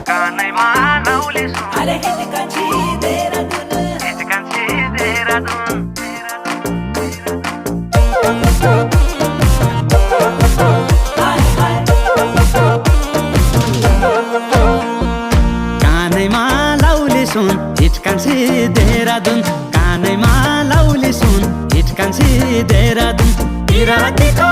कानैमा लाउले सुन अरे हिटकान्छी देहरादुन हिटकान्छी देहरादुन कानैमा लाउले सुन हिटकान्छी देहरादुन कानैमा लाउले सुन हिटकान्छी देहरादुन पिरातीको